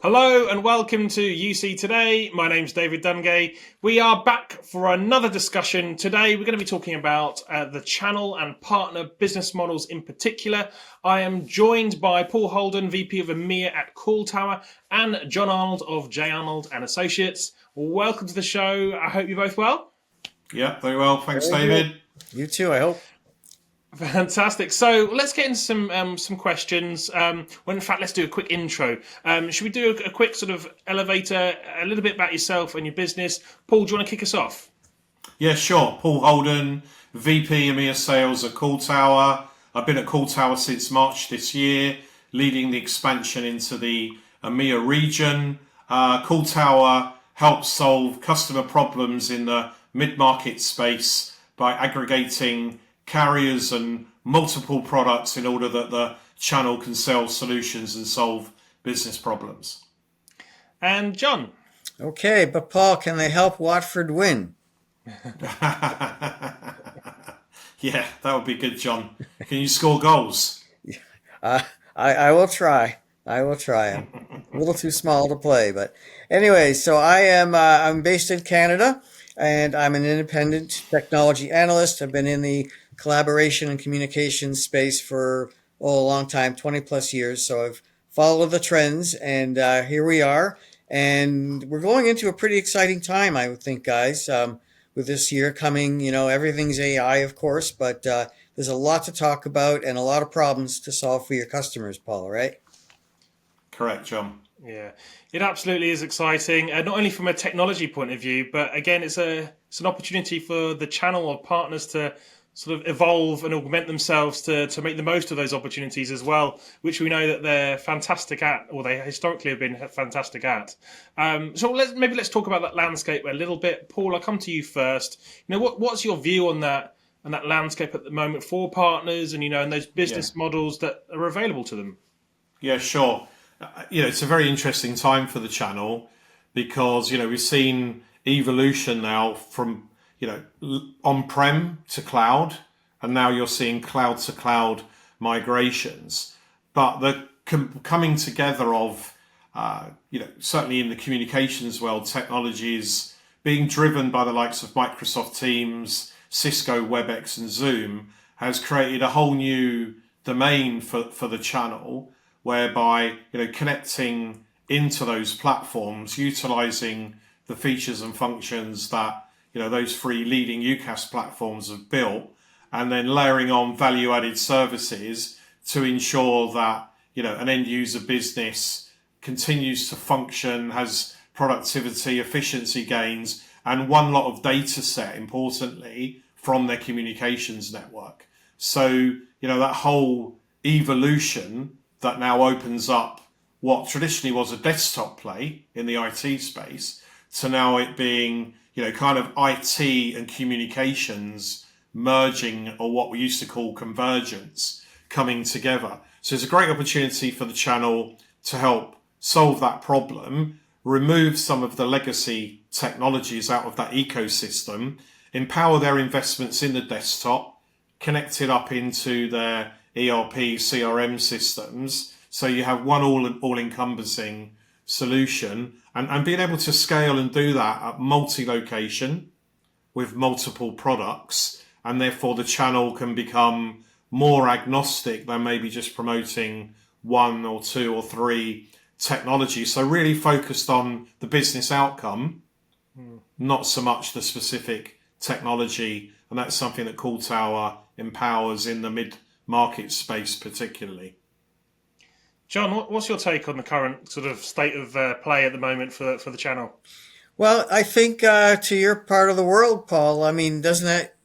Hello and welcome to UC Today. My name's David Dungay. We are back for another discussion. Today we're going to be talking about the channel and partner business models in particular. I am joined by Paul Holden, VP of EMEA at Call Tower, and Jon Arnold of J Arnold and Associates. Welcome to the show. I hope you're both well. Yeah, very well. Thanks, Very David. good. You too, I hope. Fantastic. So let's get into some questions. Well, in fact, let's do a quick intro. Should we do a quick sort of elevator, a little bit about yourself and your business? Paul, do you want to kick us off? Yeah, sure. Paul Holden, VP EMEA Sales at Call Tower. I've been at Call Tower since March this year, leading the expansion into the EMEA region. Call Tower helps solve customer problems in the mid-market space by aggregating carriers and multiple products in order that the channel can sell solutions and solve business problems. And Jon? Okay, but Paul, can they help Watford win? Yeah, that would be good, Jon. Can you score goals? I will try. I will try. I'm a little too small to play, but anyway, so I'm based in Canada, and I'm an independent technology analyst. I've been in the collaboration and communication space for a long time, 20 plus years. So I've followed the trends, and here we are. And we're going into a pretty exciting time, I would think, guys, with this year coming. Everything's AI, of course, but there's a lot to talk about and a lot of problems to solve for your customers, Paul, right? Correct, Jon. Yeah, it absolutely is exciting, not only from a technology point of view, but again, it's an opportunity for the channel of partners to sort of evolve and augment themselves to make the most of those opportunities as well, which we know that they're fantastic at, or they historically have been fantastic at. So let's talk about that landscape a little bit. Paul, I'll come to you first. What's your view on that landscape at the moment for partners and those business models that are available to them? Yeah, sure. It's a very interesting time for the channel because, we've seen evolution now from, on-prem to cloud, and now you're seeing cloud to cloud migrations. But the coming together of, certainly in the communications world, technologies being driven by the likes of Microsoft Teams, Cisco, WebEx, and Zoom has created a whole new domain for the channel, whereby connecting into those platforms, utilizing the features and functions that those three leading UCAS platforms have built, and then layering on value-added services to ensure that an end-user business continues to function, has productivity, efficiency gains, and one lot of data set, importantly, from their communications network. So that whole evolution that now opens up what traditionally was a desktop play in the IT space to now it being, kind of IT and communications merging, or what we used to call convergence, coming together. So it's a great opportunity for the channel to help solve that problem, remove some of the legacy technologies out of that ecosystem, empower their investments in the desktop, connect it up into their ERP, CRM systems, so you have one all-encompassing solution, and being able to scale and do that at multi-location with multiple products, and therefore the channel can become more agnostic than maybe just promoting one or two or three technologies. So really focused on the business outcome, not so much the specific technology, and that's something that Call Tower empowers in the mid-market space particularly. Jon, what's your take on the current sort of state of play at the moment for the channel? Well, I think to your part of the world, Paul, doesn't that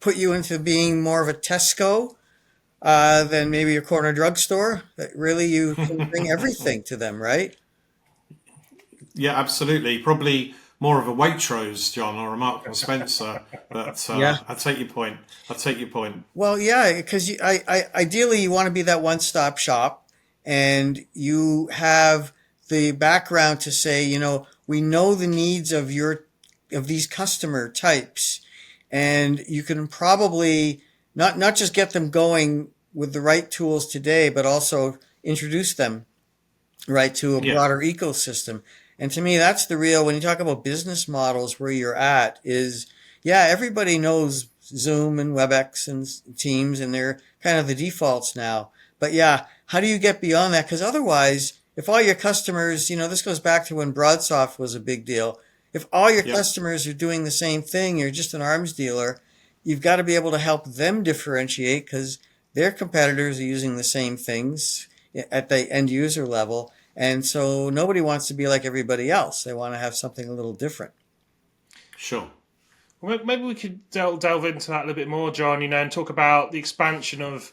put you into being more of a Tesco than maybe a corner drugstore? That really you can bring everything to them, right? Yeah, absolutely. Probably more of a Waitrose, Jon, or a Marks and Spencer. But Yeah. I take your point. Well, yeah, because ideally you want to be that one-stop shop, and you have the background to say, we know the needs of these customer types, and you can probably not just get them going with the right tools today, but also introduce them right, to a Yeah. broader ecosystem. And to me, that's the real, when you talk about business models, where you're at is, yeah, everybody knows Zoom and WebEx and Teams, and they're kind of the defaults now. But yeah, how do you get beyond that? Because otherwise, if all your customers, this goes back to when BroadSoft was a big deal. If all your Yeah. customers are doing the same thing, you're just an arms dealer. You've got to be able to help them differentiate because their competitors are using the same things at the end user level. And so nobody wants to be like everybody else. They want to have something a little different. Sure. Well, maybe we could delve into that a little bit more, John. And talk about the expansion of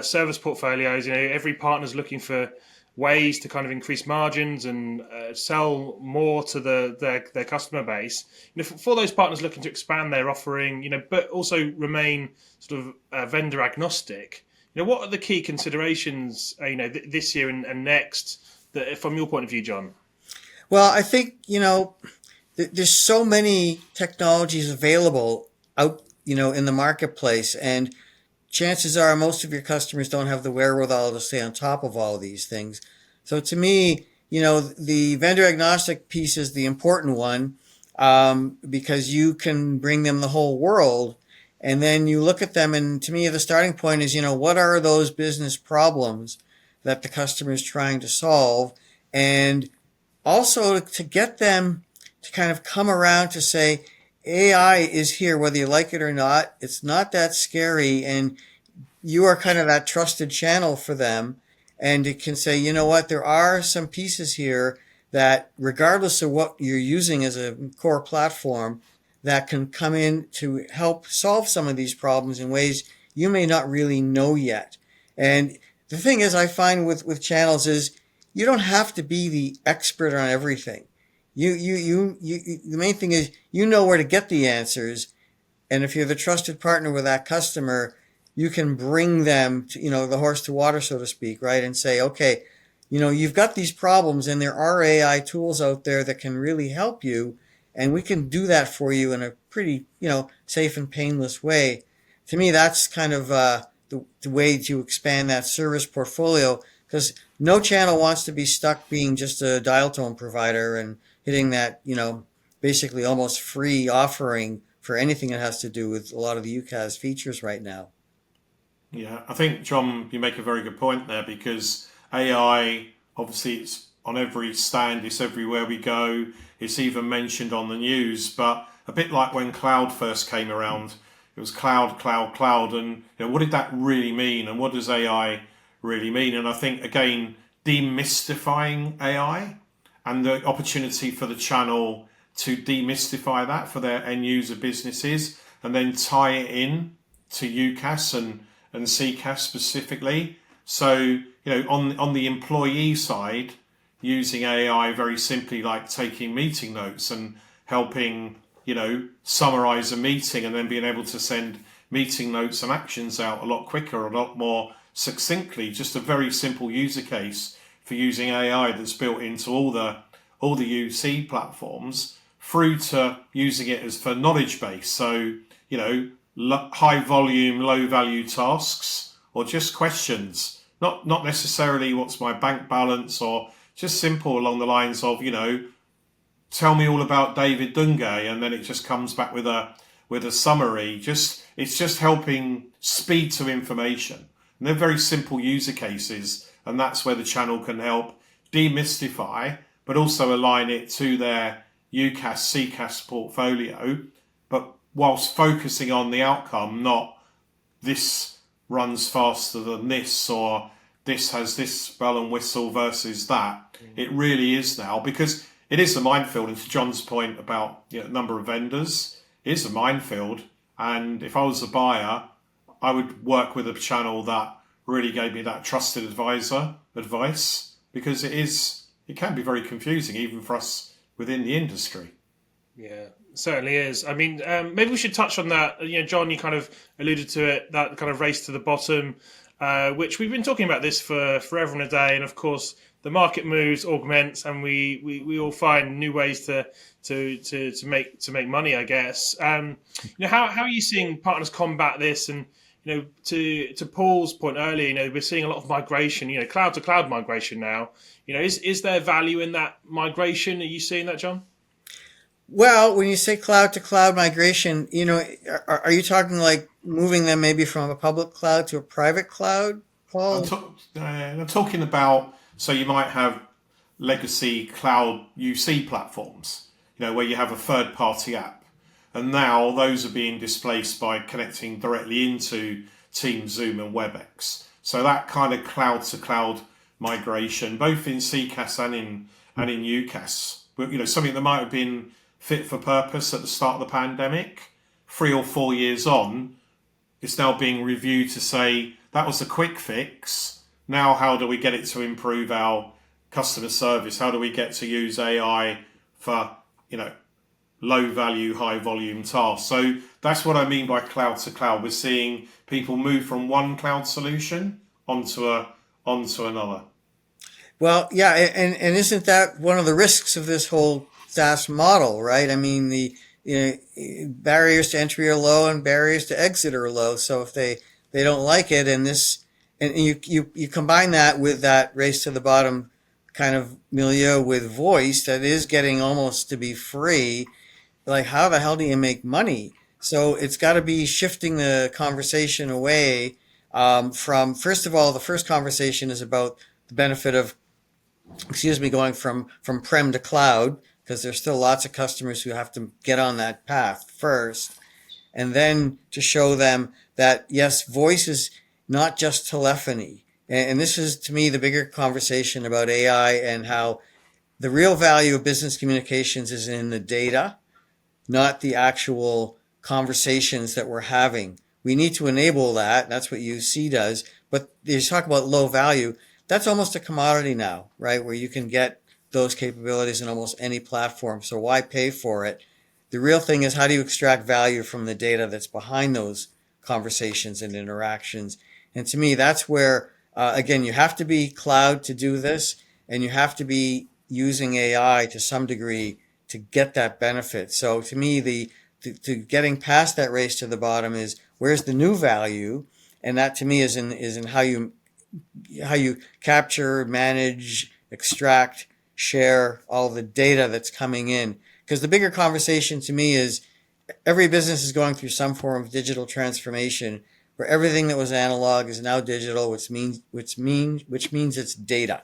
service portfolios. Every partner's looking for ways to kind of increase margins and sell more to their customer base. For those partners looking to expand their offering, but also remain sort of vendor agnostic. What are the key considerations, this year and next, that, from your point of view, John? Well, I think, there's so many technologies available out, in the marketplace. And chances are most of your customers don't have the wherewithal to stay on top of all of these things. So to me, the vendor agnostic piece is the important one, because you can bring them the whole world. And then you look at them, and to me, the starting point is, what are those business problems that the customer is trying to solve? And also to get them to kind of come around to say, AI is here, whether you like it or not. It's not that scary. And you are kind of that trusted channel for them. And it can say, you know what, there are some pieces here that, regardless of what you're using as a core platform, that can come in to help solve some of these problems in ways you may not really know yet. And the thing is, I find with channels is you don't have to be the expert on everything. The main thing is, where to get the answers. And if you're the trusted partner with that customer, you can bring them to, the horse to water, so to speak, right? And say, okay, you've got these problems and there are AI tools out there that can really help you. And we can do that for you in a pretty, safe and painless way. To me, that's kind of the way to expand that service portfolio, because no channel wants to be stuck being just a dial tone provider and hitting that, basically almost free offering for anything that has to do with a lot of the UCAS features right now. Yeah, I think, John, you make a very good point there, because AI, obviously, it's on every stand, it's everywhere we go, it's even mentioned on the news. But a bit like when cloud first came around, it was cloud, cloud, cloud. And what did that really mean? And what does AI really mean? And I think, again, demystifying AI and the opportunity for the channel to demystify that for their end user businesses, and then tie it in to UCAS and CCAS specifically. So, on the employee side, using AI very simply, like taking meeting notes and helping, summarize a meeting, and then being able to send meeting notes and actions out a lot quicker, a lot more succinctly. Just a very simple user case for using AI that's built into all the UC platforms, through to using it as for knowledge base. So, high volume, low value tasks, or just questions, not necessarily what's my bank balance, or just simple along the lines of, tell me all about David Dungay, and then it just comes back with a summary. It's just helping speed to information. And they're very simple user cases, and that's where the channel can help demystify, but also align it to their UCAS, CCAS portfolio, but whilst focusing on the outcome, not this runs faster than this, or this has this bell and whistle versus that. It really is now, because it is a minefield. And to John's point about number of vendors, it is a minefield. And if I was a buyer, I would work with a channel that really gave me that trusted advice, because it can be very confusing even for us within the industry. Yeah, certainly is. I mean, maybe we should touch on that. John, you kind of alluded to it, that kind of race to the bottom, which we've been talking about this for forever and a day. And of course, the market moves, augments, and we all find new ways to make money, I guess. How are you seeing partners combat this? And to Paul's point earlier, we're seeing a lot of migration, cloud to cloud migration now. Is there value in that migration? Are you seeing that, Jon? Well, when you say cloud to cloud migration, are you talking like moving them maybe from a public cloud to a private cloud, Paul? I'm talking about, so you might have legacy cloud UC platforms, where you have a third party app. And now those are being displaced by connecting directly into Teams, Zoom and WebEx. So that kind of cloud to cloud migration, both in CCAS and in UCAS, something that might have been fit for purpose at the start of the pandemic, 3 or 4 years on, it's now being reviewed to say that was a quick fix. Now, how do we get it to improve our customer service? How do we get to use AI for, low value, high volume tasks? So that's what I mean by cloud to cloud. We're seeing people move from one cloud solution onto another. Well, yeah, and isn't that one of the risks of this whole SaaS model, right? I mean, the barriers to entry are low and barriers to exit are low. So if they don't like it, and you combine that with that race to the bottom kind of milieu with voice that is getting almost to be free, like how the hell do you make money? So it's got to be shifting the conversation away from, first of all, the first conversation is about the benefit of, going from prem to cloud, because there's still lots of customers who have to get on that path first. And then to show them that, yes, voice is not just telephony. And this is, to me, the bigger conversation about AI and how the real value of business communications is in the data, not the actual conversations that we're having. We need to enable that. That's what UC does. But you talk about low value. That's almost a commodity now, right? Where you can get those capabilities in almost any platform. So why pay for it? The real thing is, how do you extract value from the data that's behind those conversations and interactions? And to me, that's where, again, you have to be cloud to do this, and you have to be using AI to some degree to get that benefit. So to me, to getting past that race to the bottom is, where's the new value? And that to me is in how you capture, manage, extract, share all the data that's coming in. Because the bigger conversation to me is, every business is going through some form of digital transformation, where everything that was analog is now digital, which means it's data.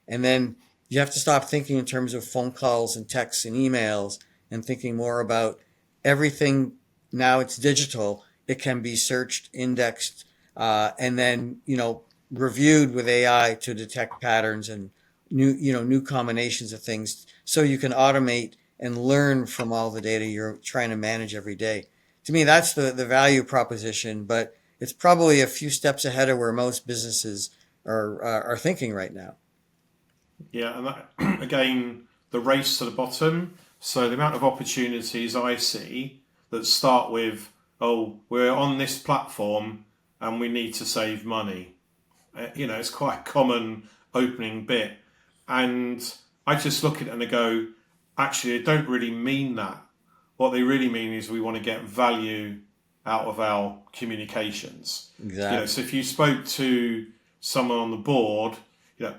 And then you have to stop thinking in terms of phone calls and texts and emails, and thinking more about everything. Now it's digital. It can be searched, indexed, and then, reviewed with AI to detect patterns and new combinations of things, so you can automate and learn from all the data you're trying to manage every day. To me, that's the value proposition, but it's probably a few steps ahead of where most businesses are thinking right now. Yeah, and that, again, the race to the bottom. So the amount of opportunities I see that start with, oh, we're on this platform and we need to save money. It's quite a common opening bit. And I just look at it and I go, actually, they don't really mean that. What they really mean is, we want to get value out of our communications. Exactly. So if you spoke to someone on the board,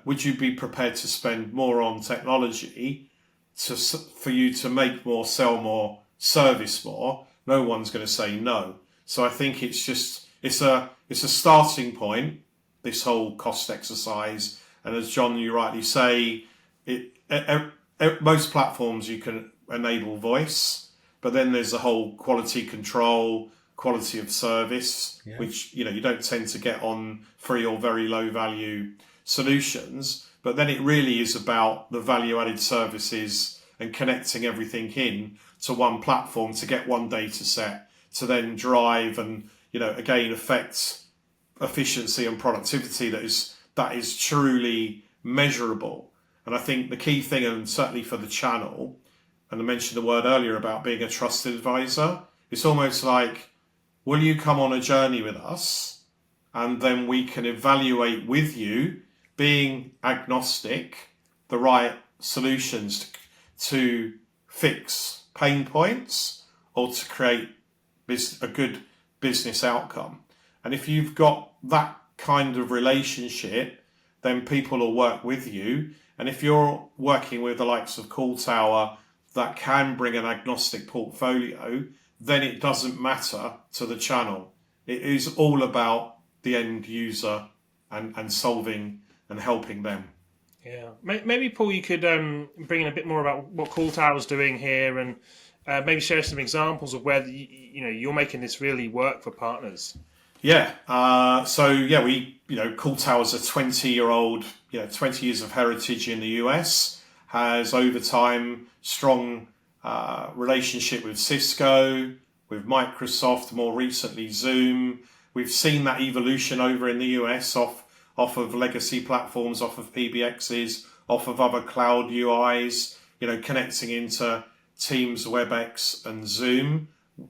would you be prepared to spend more on technology for you to make more, sell more, service more? No one's going to say no. So I think it's a starting point, this whole cost exercise. And as Jon, you rightly say, most platforms you can enable voice, but then there's the whole quality control, quality of service, which you don't tend to get on free or very low value solutions. But then it really is about the value added services and connecting everything in to one platform to get one data set to then drive and again affect efficiency and productivity that is truly measurable. And I think the key thing, and certainly for the channel, and I mentioned the word earlier about being a trusted advisor, it's almost like, will you come on a journey with us, and then we can evaluate with you, being agnostic, the right solutions to fix pain points or to create a good business outcome. And if you've got that kind of relationship, then people will work with you. And if you're working with the likes of Call Tower that can bring an agnostic portfolio, then it doesn't matter to the channel. It is all about the end user and solving and helping them. Yeah, maybe Paul, you could bring in a bit more about what Call Tower's doing here, and maybe share some examples of where you're making this really work for partners. Yeah. Call Tower's a 20-year-old, 20 years of heritage in the US, has over time strong relationship with Cisco, with Microsoft, more recently Zoom. We've seen that evolution over in the US off of legacy platforms, off of PBXs, off of other cloud UIs, connecting into Teams, WebEx and Zoom,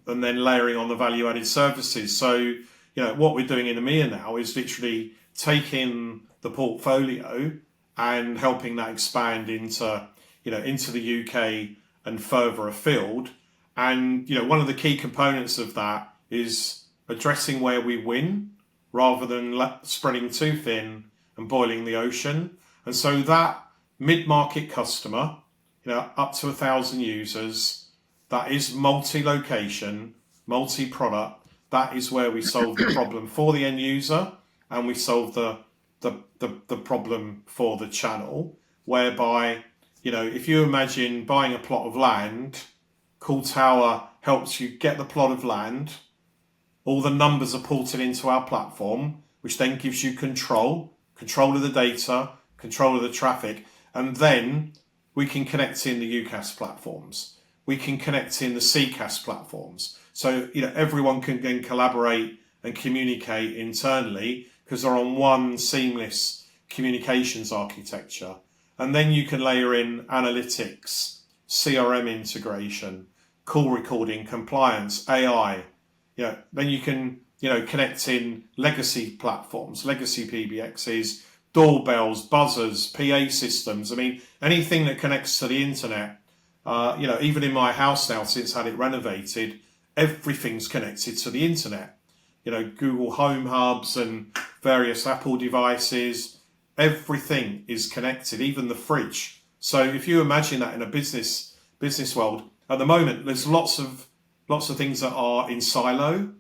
and then layering on the value-added services. So, what we're doing in EMEA now is literally taking the portfolio and helping that expand into the UK and further afield. And, one of the key components of that is addressing where we win rather than spreading too thin and boiling the ocean. And so that mid-market customer, up to 1,000 users, that is multi-location, multi-product. That is where we solve the problem for the end user, and we solve the problem for the channel. Whereby, if you imagine buying a plot of land, Call Tower helps you get the plot of land. All the numbers are ported into our platform, which then gives you control of the data, control of the traffic, and then we can connect in the UCAS platforms. We can connect in the CCAS platforms. So, everyone can then collaborate and communicate internally because they're on one seamless communications architecture. And then you can layer in analytics, CRM integration, call recording, compliance, AI. Then you can, connect in legacy platforms, legacy PBXs, doorbells, buzzers, PA systems. I mean, anything that connects to the internet. Even in my house now, since I had it renovated, everything's connected to the internet. Google Home Hubs and various Apple devices, everything is connected, even the fridge. So if you imagine that in a business world, at the moment, there's lots of things that are in silo,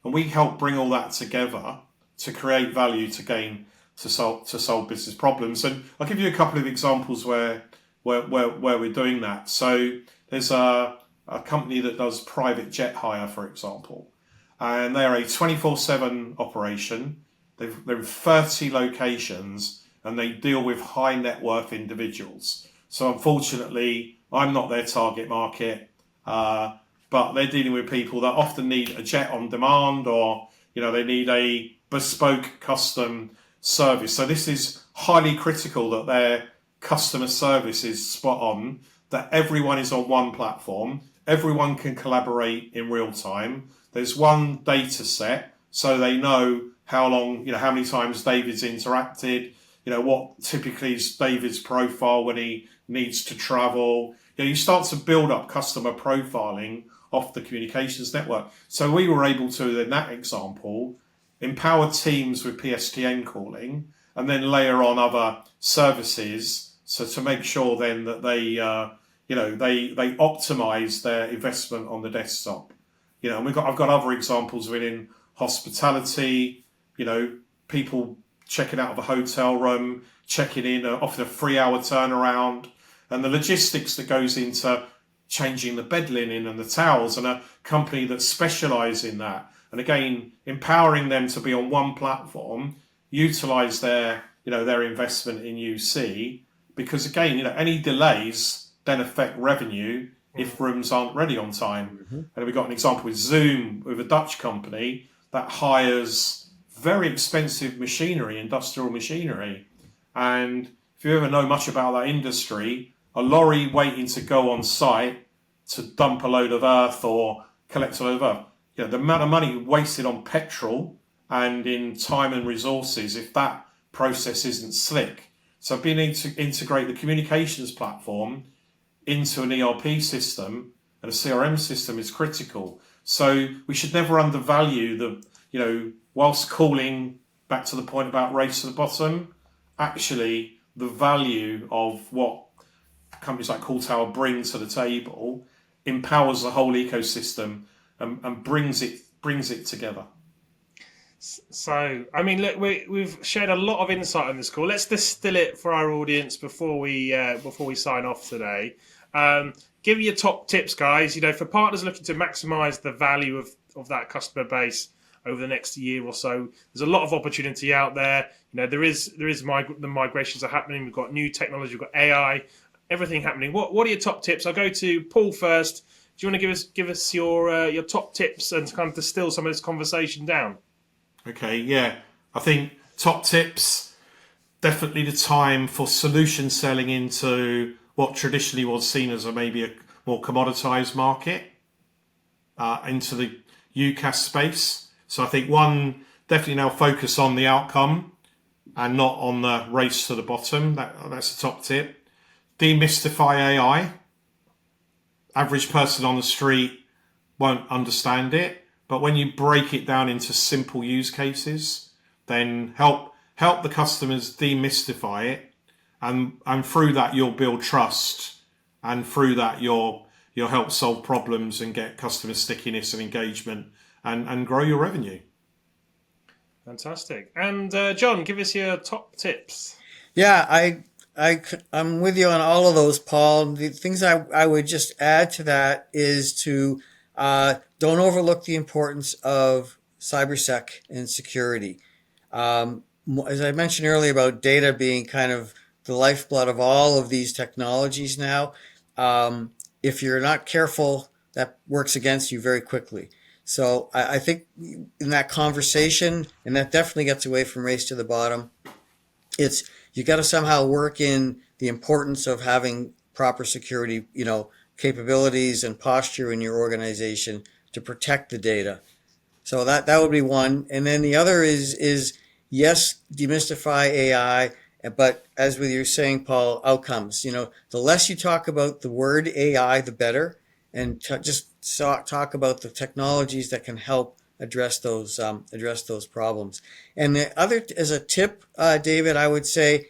and we help bring all that together to create value to solve business problems. And I'll give you a couple of examples where we're doing that. So there's a company that does private jet hire, for example, and they're a 24/7 operation. They're in 30 locations, and they deal with high net worth individuals. So unfortunately, I'm not their target market, but they're dealing with people that often need a jet on demand, or they need a bespoke custom service. So this is highly critical that their customer service is spot on, that everyone is on one platform, everyone can collaborate in real time. There's one data set, so they know how long, how many times David's interacted, what typically is David's profile when he needs to travel. You start to build up customer profiling off the communications network. So we were able to, in that example, empower teams with PSTN calling, and then layer on other services. So to make sure then that they optimize their investment on the desktop. And I've got other examples within hospitality. People checking out of a hotel room, checking in, often a 3-hour turnaround, and the logistics that goes into changing the bed linen and the towels, and a company that specialises in that. And again, empowering them to be on one platform, utilise their investment in UC, because again, any delays then affect revenue if rooms aren't ready on time. Mm-hmm. And we've got an example with Zoom, with a Dutch company that hires very expensive machinery, industrial machinery. And if you ever know much about that industry, a lorry waiting to go on site to dump a load of earth or collect a load of earth, the amount of money wasted on petrol and in time and resources if that process isn't slick. So being able to integrate the communications platform into an ERP system and a CRM system is critical. So we should never undervalue whilst calling back to the point about race to the bottom, actually the value of what companies like Call Tower bring to the table empowers the whole ecosystem and brings it together. So, I mean, look, we've shared a lot of insight on this call. Let's distill it for our audience before we sign off today. Give me your top tips, guys. For partners looking to maximise the value of that customer base over the next year or so. There's a lot of opportunity out there. The migrations are happening. We've got new technology. We've got AI. Everything happening. What are your top tips? I'll go to Paul first. Do you want to give us your top tips and kind of distill some of this conversation down? Okay, yeah. I think top tips, definitely the time for solution selling into what traditionally was seen as maybe a more commoditized market, into the UCAS space. So I think definitely now focus on the outcome and not on the race to the bottom. That's a top tip. Demystify AI. Average person on the street won't understand it. But when you break it down into simple use cases, then help the customers demystify it, and through that you'll build trust, and through that you'll help solve problems and get customer stickiness and engagement, and grow your revenue. Fantastic. And Jon, give us your top tips. Yeah, I'm with you on all of those, Paul. The things I would just add to that is to don't overlook the importance of cybersec and security. As I mentioned earlier about data being kind of the lifeblood of all of these technologies now, if you're not careful, that works against you very quickly. So I think in that conversation, and that definitely gets away from race to the bottom, you got to somehow work in the importance of having proper security, capabilities and posture in your organization to protect the data. So that would be one. And then the other is yes, demystify AI, but as with you saying, Paul, outcomes. The less you talk about the word AI, the better, and just talk about the technologies that can help address those problems. And the other, as a tip, David, I would say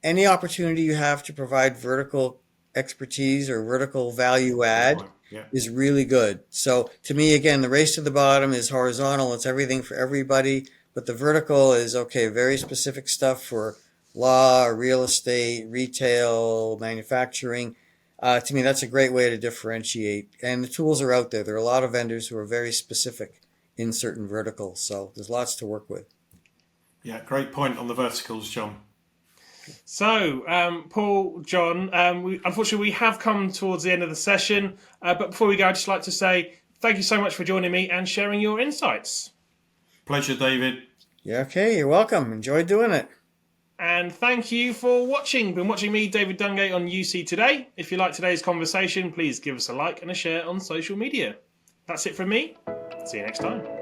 any opportunity you have to provide vertical expertise or vertical value add is really good. So to me, again, the race to the bottom is horizontal. It's everything for everybody, but the vertical is very specific stuff for law, real estate, retail, manufacturing. To me, that's a great way to differentiate. And the tools are out there. There are a lot of vendors who are very specific in certain verticals. So there's lots to work with. Yeah, great point on the verticals, Jon. So, Paul, Jon, unfortunately, we have come towards the end of the session. But before we go, I'd just like to say thank you so much for joining me and sharing your insights. Pleasure, David. Yeah, okay, you're welcome. Enjoy doing it. And thank you for watching. Been watching me, David Dungay, on UC Today. If you like today's conversation, please give us a like and a share on social media. That's it from me. See you next time.